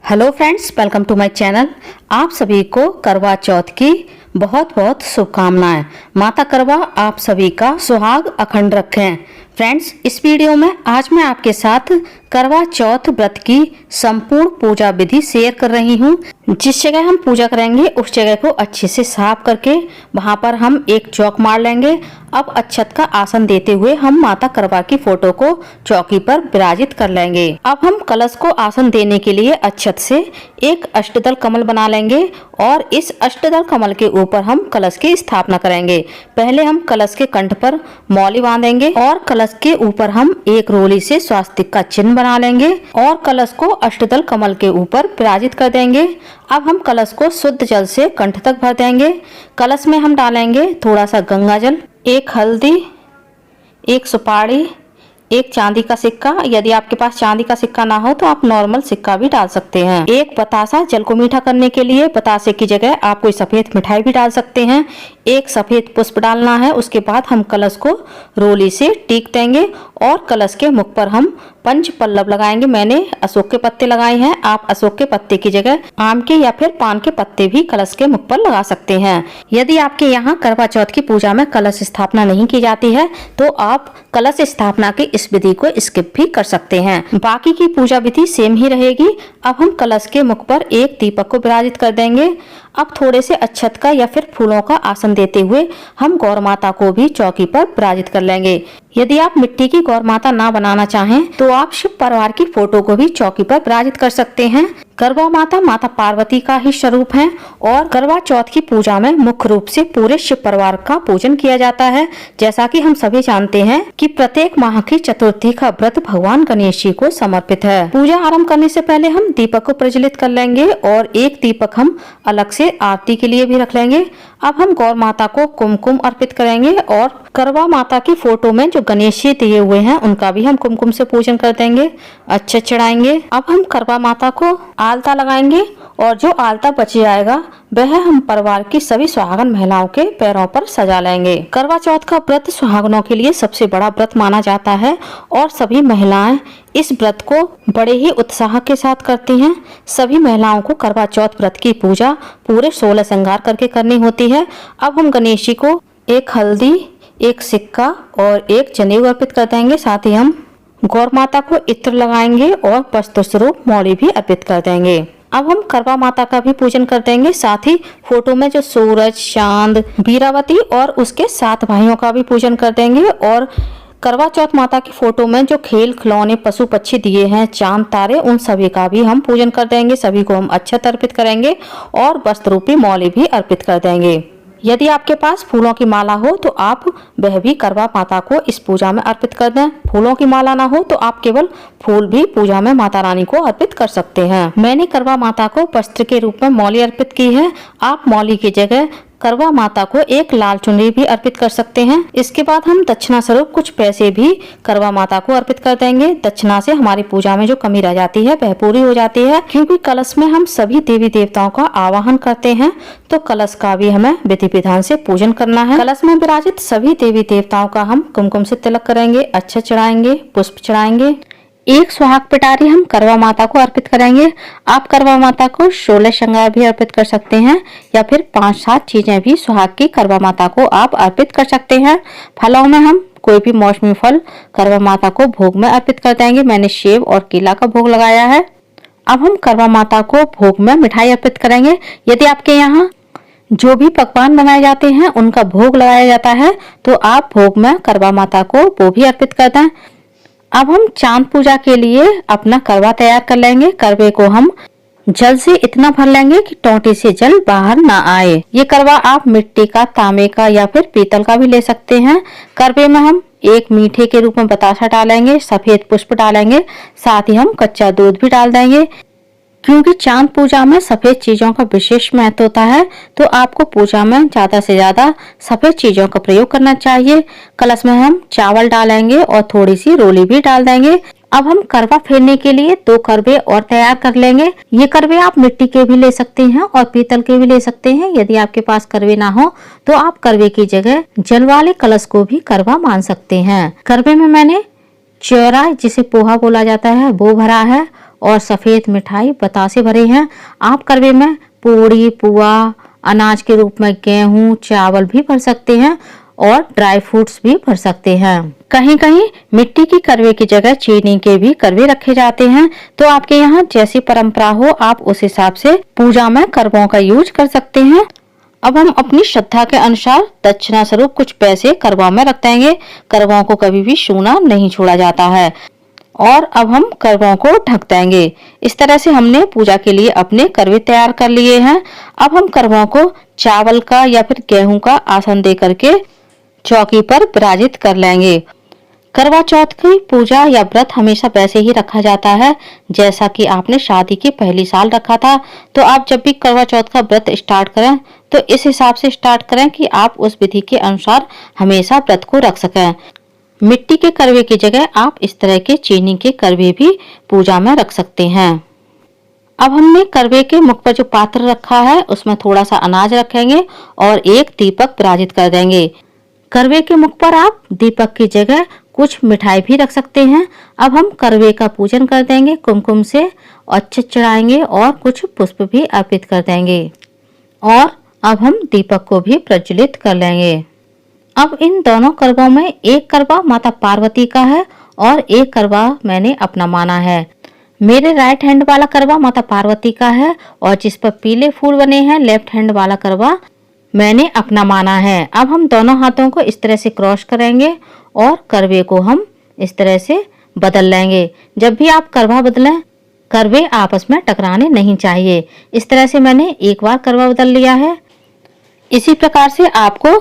Hello friends, welcome to my channel. आप सभी को करवा चौथ की बहुत बहुत शुभकामनाएं। माता करवा आप सभी का सुहाग अखंड रखें। फ्रेंड्स, इस वीडियो में आज मैं आपके साथ करवा चौथ व्रत की संपूर्ण पूजा विधि शेयर कर रही हूं। जिस जगह हम पूजा करेंगे उस जगह को अच्छे से साफ करके वहां पर हम एक चौक मार लेंगे। अब अक्षत का आसन देते हुए हम माता करवा की फोटो को चौकी पर विराजित कर लेंगे। अब हम कलश को आसन देने के लिए अक्षत से एक अष्टदल कमल बना लेंगे और इस अष्टदल कमल के ऊपर हम कलश की स्थापना करेंगे। पहले हम कलश के कंठ पर मौली बांधेंगे और कलश के ऊपर हम एक रोली से स्वास्तिक का चिन्ह बना लेंगे और कलश को अष्टदल कमल के ऊपर विराजित कर देंगे। अब हम कलश को शुद्ध जल से कंठ तक भर देंगे। कलश में हम डालेंगे थोड़ा सा गंगा जल, एक हल्दी, एक सुपारी, एक चांदी का सिक्का। यदि आपके पास चांदी का सिक्का ना हो तो आप नॉर्मल सिक्का भी डाल सकते हैं। एक बतासा, जल को मीठा करने के लिए बतासे की जगह आप कोई सफेद मिठाई भी डाल सकते हैं। एक सफेद पुष्प डालना है। उसके बाद हम कलश को रोली से टीक देंगे और कलश के मुख पर हम पंच पल्लव लगाएंगे। मैंने अशोक के पत्ते लगाए हैं। आप अशोक के पत्ते की जगह आम के या फिर पान के पत्ते भी कलश के मुख पर लगा सकते हैं। यदि आपके यहाँ करवा चौथ की पूजा में कलश स्थापना नहीं की जाती है तो आप कलश स्थापना की इस विधि को स्किप भी कर सकते हैं। बाकी की पूजा विधि सेम ही रहेगी। अब हम कलश के मुख पर एक दीपक को विराजित कर देंगे। अब थोड़े से अक्षत का या फिर फूलों का आसन देते हुए हम गौर माता को भी चौकी पर विराजित कर लेंगे। यदि आप मिट्टी की गौर माता ना बनाना चाहें तो आप शिव परिवार की फोटो को भी चौकी पर विराजित कर सकते हैं। करवा माता माता पार्वती का ही स्वरूप है और करवा चौथ की पूजा में मुख्य रूप से पूरे शिव परिवार का पूजन किया जाता है। जैसा कि हम सभी जानते हैं कि प्रत्येक माह की चतुर्थी का व्रत भगवान गणेश जी को समर्पित है। पूजा आरंभ करने से पहले हम दीपक को प्रज्वलित कर लेंगे और एक दीपक हम अलग से आरती के लिए भी रख लेंगे। अब हम गौर माता को कुमकुम अर्पित करेंगे और करवा माता की फोटो में जो गणेश जी दिए हुए हैं उनका भी हम कुमकुम से पूजन कर देंगे, अच्छे चढ़ाएंगे। अब हम करवा माता को आलता लगाएंगे और जो आलता बच जाएगा वह हम परिवार की सभी सुहागन महिलाओं के पैरों पर सजा लेंगे। करवा चौथ का व्रत सुहागनों के लिए सबसे बड़ा व्रत माना जाता है और सभी महिलाएं इस व्रत को बड़े ही उत्साह के साथ करती हैं। सभी महिलाओं को करवा चौथ व्रत की पूजा पूरे 16 श्रृंगार करके करनी होती है। अब हम गणेश जी को एक हल्दी, एक सिक्का और एक जनेऊ अर्पित कर देंगे। साथ ही हम गौर माता को इत्र लगाएंगे और वस्त्र स्वरूप मौली भी अर्पित कर देंगे। अब हम करवा माता का भी पूजन कर देंगे। साथ ही फोटो में जो सूरज, चांद, वीरावती और उसके 7 भाइयों का भी पूजन कर देंगे और करवा चौथ माता की फोटो में जो खेल खिलौने पशु पक्षी दिए हैं, चांद तारे, उन सभी का भी हम पूजन कर देंगे। सभी को हम अक्षत अर्पित करेंगे और वस्त्र रूपी मौली भी अर्पित कर देंगे। यदि आपके पास फूलों की माला हो तो आप वह भी करवा माता को इस पूजा में अर्पित कर दें। फूलों की माला ना हो तो आप केवल फूल भी पूजा में माता रानी को अर्पित कर सकते हैं। मैंने करवा माता को वस्त्र के रूप में मौली अर्पित की है। आप मौली की जगह करवा माता को एक लाल चुनरी भी अर्पित कर सकते हैं। इसके बाद हम दक्षिणा स्वरूप कुछ पैसे भी करवा माता को अर्पित कर देंगे। दक्षिणा से हमारी पूजा में जो कमी रह जाती है वह पूरी हो जाती है। क्योंकि कलश में हम सभी देवी देवताओं का आवाहन करते हैं तो कलश का भी हमें विधि विधान से पूजन करना है। कलश में विराजित सभी देवी देवताओं का हम कुमकुम से तिलक करेंगे, अक्षत चढ़ाएंगे, पुष्प चढ़ाएंगे। एक सुहाग पिटारी हम करवा माता को अर्पित करेंगे। आप करवा माता को 16 श्रृंगार भी अर्पित कर सकते हैं या फिर 5-7 चीजें भी सुहाग की करवा माता को आप अर्पित कर सकते हैं। फलों में हम कोई भी मौसमी फल करवा माता को भोग में अर्पित कर देंगे। मैंने सेब और केला का भोग लगाया है। अब हम करवा माता को भोग में मिठाई अर्पित करेंगे। यदि आपके यहाँ जो भी पकवान बनाए जाते हैं उनका भोग लगाया जाता है तो आप भोग में करवा माता को वो भी अर्पित कर दें। अब हम चांद पूजा के लिए अपना करवा तैयार कर लेंगे। करवे को हम जल से इतना भर लेंगे कि टोंटी से जल बाहर ना आए। ये करवा आप मिट्टी का, तांबे का या फिर पीतल का भी ले सकते हैं। करवे में हम एक मीठे के रूप में बतासा डालेंगे, सफेद पुष्प डालेंगे, साथ ही हम कच्चा दूध भी डाल देंगे। क्योंकि चांद पूजा में सफेद चीजों का विशेष महत्व होता है तो आपको पूजा में ज्यादा से ज्यादा सफेद चीजों का प्रयोग करना चाहिए। कलश में हम चावल डालेंगे और थोड़ी सी रोली भी डाल देंगे। अब हम करवा फेरने के लिए 2 करवे और तैयार कर लेंगे। ये करवे आप मिट्टी के भी ले सकते हैं और पीतल के भी ले सकते हैं। यदि आपके पास करवे ना हो तो आप करवे की जगह जल वाले कलश को भी करवा मान सकते हैं। करवे में मैंने चौरा, जिसे पोहा बोला जाता है, वो भरा है और सफ़ेद मिठाई बतासे भरे हैं। आप करवे में पूड़ी, पुआ, अनाज के रूप में गेहूं, चावल भी भर सकते हैं और ड्राई फ्रूट्स भी भर सकते हैं। कहीं कहीं मिट्टी की करवे की जगह चीनी के भी करवे रखे जाते हैं। तो आपके यहाँ जैसी परंपरा हो आप उस हिसाब से पूजा में करवों का यूज कर सकते हैं। अब हम अपनी श्रद्धा के अनुसार दक्षिणा स्वरूप कुछ पैसे करवा में रख देंगे। करवों को कभी भी छूना नहीं छोड़ा जाता है। और अब हम करवों को ढक देंगे। इस तरह से हमने पूजा के लिए अपने करवे तैयार कर लिए हैं। अब हम करवों को चावल का या फिर गेहूं का आसन दे करके चौकी पर विराजित कर लेंगे। करवा चौथ की पूजा या व्रत हमेशा वैसे ही रखा जाता है जैसा कि आपने शादी के पहली साल रखा था। तो आप जब भी करवा चौथ का व्रत स्टार्ट करें तो इस हिसाब से स्टार्ट करें कि आप उस विधि के अनुसार हमेशा व्रत को रख सकें। मिट्टी के करवे की जगह आप इस तरह के चीनी के करवे भी पूजा में रख सकते हैं। अब हमने करवे के मुख पर जो पात्र रखा है उसमें थोड़ा सा अनाज रखेंगे और एक दीपक विराजित कर देंगे। करवे के मुख पर आप दीपक की जगह कुछ मिठाई भी रख सकते हैं। अब हम करवे का पूजन कर देंगे, कुमकुम से अक्षत चढ़ाएंगे और कुछ पुष्प भी अर्पित कर देंगे और अब हम दीपक को भी प्रज्वलित कर लेंगे। अब इन दोनों करवों में एक करवा माता पार्वती का है और एक करवा मैंने अपना माना है। मेरे राइट हैंड वाला करवा माता पार्वती का है और जिस पर पीले फूल बने हैं लेफ्ट हैंड वाला करवा मैंने अपना माना है। अब हम दोनों हाथों को इस तरह से क्रॉस करेंगे और करवे को हम इस तरह से बदल लेंगे। जब भी आप करवा बदलें करवे आपस में टकराने नहीं चाहिए। इस तरह से मैंने एक बार करवा बदल लिया है। इसी प्रकार से आपको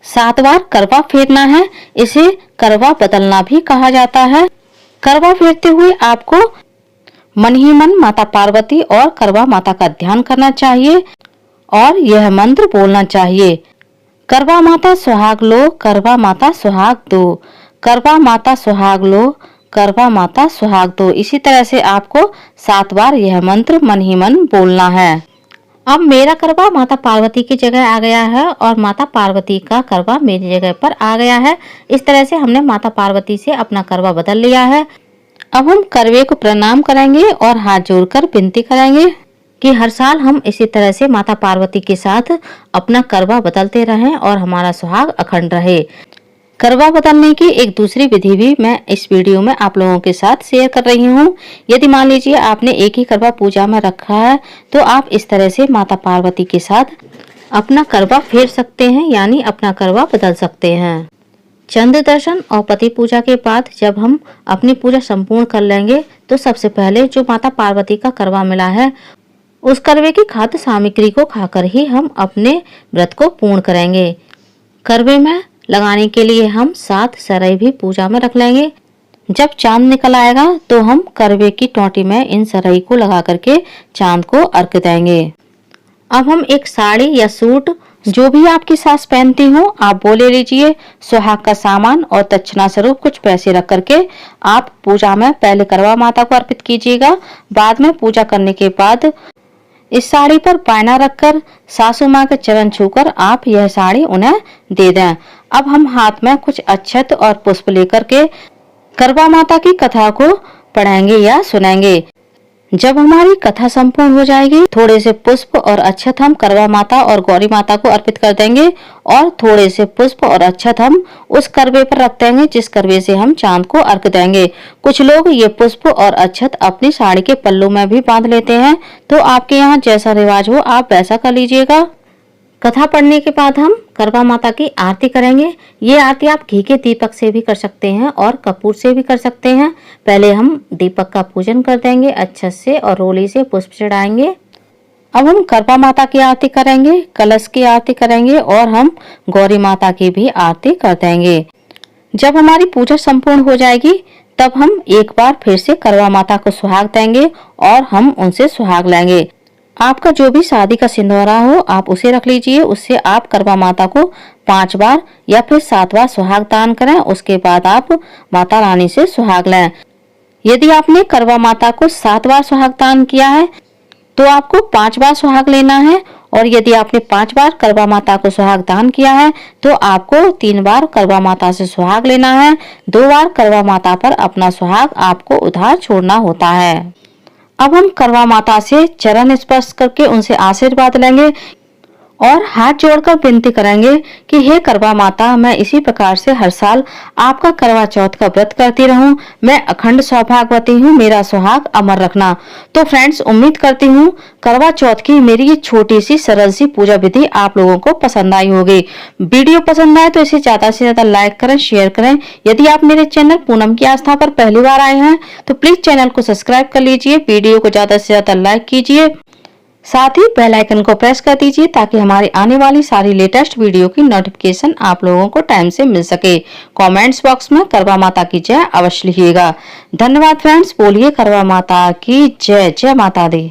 7 बार करवा फेरना है। इसे करवा बदलना भी कहा जाता है। करवा फेरते हुए आपको मन ही मन माता पार्वती और करवा माता का ध्यान करना चाहिए और यह मंत्र बोलना चाहिए, करवा माता सुहाग लो, करवा माता सुहाग दो, करवा माता सुहाग लो, करवा माता सुहाग दो। इसी तरह से आपको 7 बार यह मंत्र मन ही मन बोलना है। अब मेरा करवा माता पार्वती की जगह आ गया है और माता पार्वती का करवा मेरी जगह पर आ गया है। इस तरह से हमने माता पार्वती से अपना करवा बदल लिया है। अब हम करवे को प्रणाम करेंगे और हाथ जोड़कर विनती करेंगे कि हर साल हम इसी तरह से माता पार्वती के साथ अपना करवा बदलते रहें और हमारा सुहाग अखंड रहे। करवा बदलने की एक दूसरी विधि भी मैं इस वीडियो में आप लोगों के साथ शेयर कर रही हूँ। यदि मान लीजिए आपने एक ही करवा पूजा में रखा है तो आप इस तरह से माता पार्वती के साथ अपना करवा फेर सकते हैं, यानी अपना करवा बदल सकते हैं। चंद्र दर्शन और पति पूजा के बाद जब हम अपनी पूजा संपूर्ण कर लेंगे तो सबसे पहले जो माता पार्वती का करवा मिला है उस करवे की खाद्य सामग्री को खाकर ही हम अपने व्रत को पूर्ण करेंगे। करवे में लगाने के लिए हम 7 सरई भी पूजा में रख लेंगे। जब चांद निकल आएगा तो हम करवे की टोंटी में इन सरई को लगा करके चांद को अर्घ देंगे। अब हम एक साड़ी या सूट जो भी आपकी सास पहनती हो आप वो ले लीजिए। सुहाग का सामान और दक्षिणा स्वरूप कुछ पैसे रख करके आप पूजा में पहले करवा माता को अर्पित कीजिएगा। बाद में पूजा करने के बाद इस साड़ी पर पायना रखकर सासू माँ के चरण छूकर आप यह साड़ी उन्हें दे दें। अब हम हाथ में कुछ अक्षत और पुष्प लेकर के करवा माता की कथा को पढ़ेंगे या सुनेंगे। जब हमारी कथा संपूर्ण हो जाएगी थोड़े से पुष्प और अक्षत हम करवा माता और गौरी माता को अर्पित कर देंगे और थोड़े से पुष्प और अक्षत हम उस करवे पर रख देंगे जिस करवे से हम चांद को अर्घ देंगे। कुछ लोग ये पुष्प और अक्षत अपनी साड़ी के पल्लू में भी बांध लेते हैं, तो आपके यहाँ जैसा रिवाज हो आप वैसा कर लीजिएगा। कथा पढ़ने के बाद हम करवा माता की आरती करेंगे। ये आरती आप घी के दीपक से भी कर सकते हैं और कपूर से भी कर सकते हैं। पहले हम दीपक का पूजन कर देंगे अच्छे से और रोली से पुष्प चढ़ाएंगे। अब हम करवा माता की आरती करेंगे, कलश की आरती करेंगे और हम गौरी माता की भी आरती कर देंगे। जब हमारी पूजा संपूर्ण हो जाएगी तब हम एक बार फिर से करवा माता को सुहाग देंगे और हम उनसे सुहाग लेंगे। आपका जो भी शादी का सिंदूरा हो आप उसे रख लीजिए। उससे आप करवा माता को 5 बार या फिर 7 बार सुहाग दान करें। उसके बाद आप माता रानी से सुहाग लें। यदि आपने करवा माता को 7 बार सुहाग दान किया है तो आपको 5 बार सुहाग लेना है और यदि आपने 5 बार करवा माता को सुहाग दान किया है तो आपको 3 बार करवा माता से सुहाग लेना है। 2 बार करवा माता पर अपना सुहाग आपको उधार छोड़ना होता है। अब हम करवा माता से चरण स्पर्श करके उनसे आशीर्वाद लेंगे और हाथ जोड़कर विनती करेंगे कि हे करवा माता, मैं इसी प्रकार से हर साल आपका करवा चौथ का व्रत करती रहूं। मैं अखंड सौभाग्यवती हूं, मेरा सुहाग अमर रखना। तो फ्रेंड्स, उम्मीद करती हूं करवा चौथ की मेरी ये छोटी सी सरल सी पूजा विधि आप लोगों को पसंद आई होगी। वीडियो पसंद आए तो इसे ज्यादा से ज्यादा लाइक करें, शेयर करें। यदि आप मेरे चैनल पूनम की आस्था पर पहली बार आए हैं तो प्लीज चैनल को सब्सक्राइब कर लीजिए, वीडियो को ज्यादा से ज्यादा लाइक कीजिए, साथ ही बेल आइकन को प्रेस कर दीजिए ताकि हमारी आने वाली सारी लेटेस्ट वीडियो की नोटिफिकेशन आप लोगों को टाइम से मिल सके। कमेंट्स बॉक्स में करवा माता की जय अवश्य लिखिएगा। धन्यवाद फ्रेंड्स। बोलिए करवा माता की जय। जय माता दी।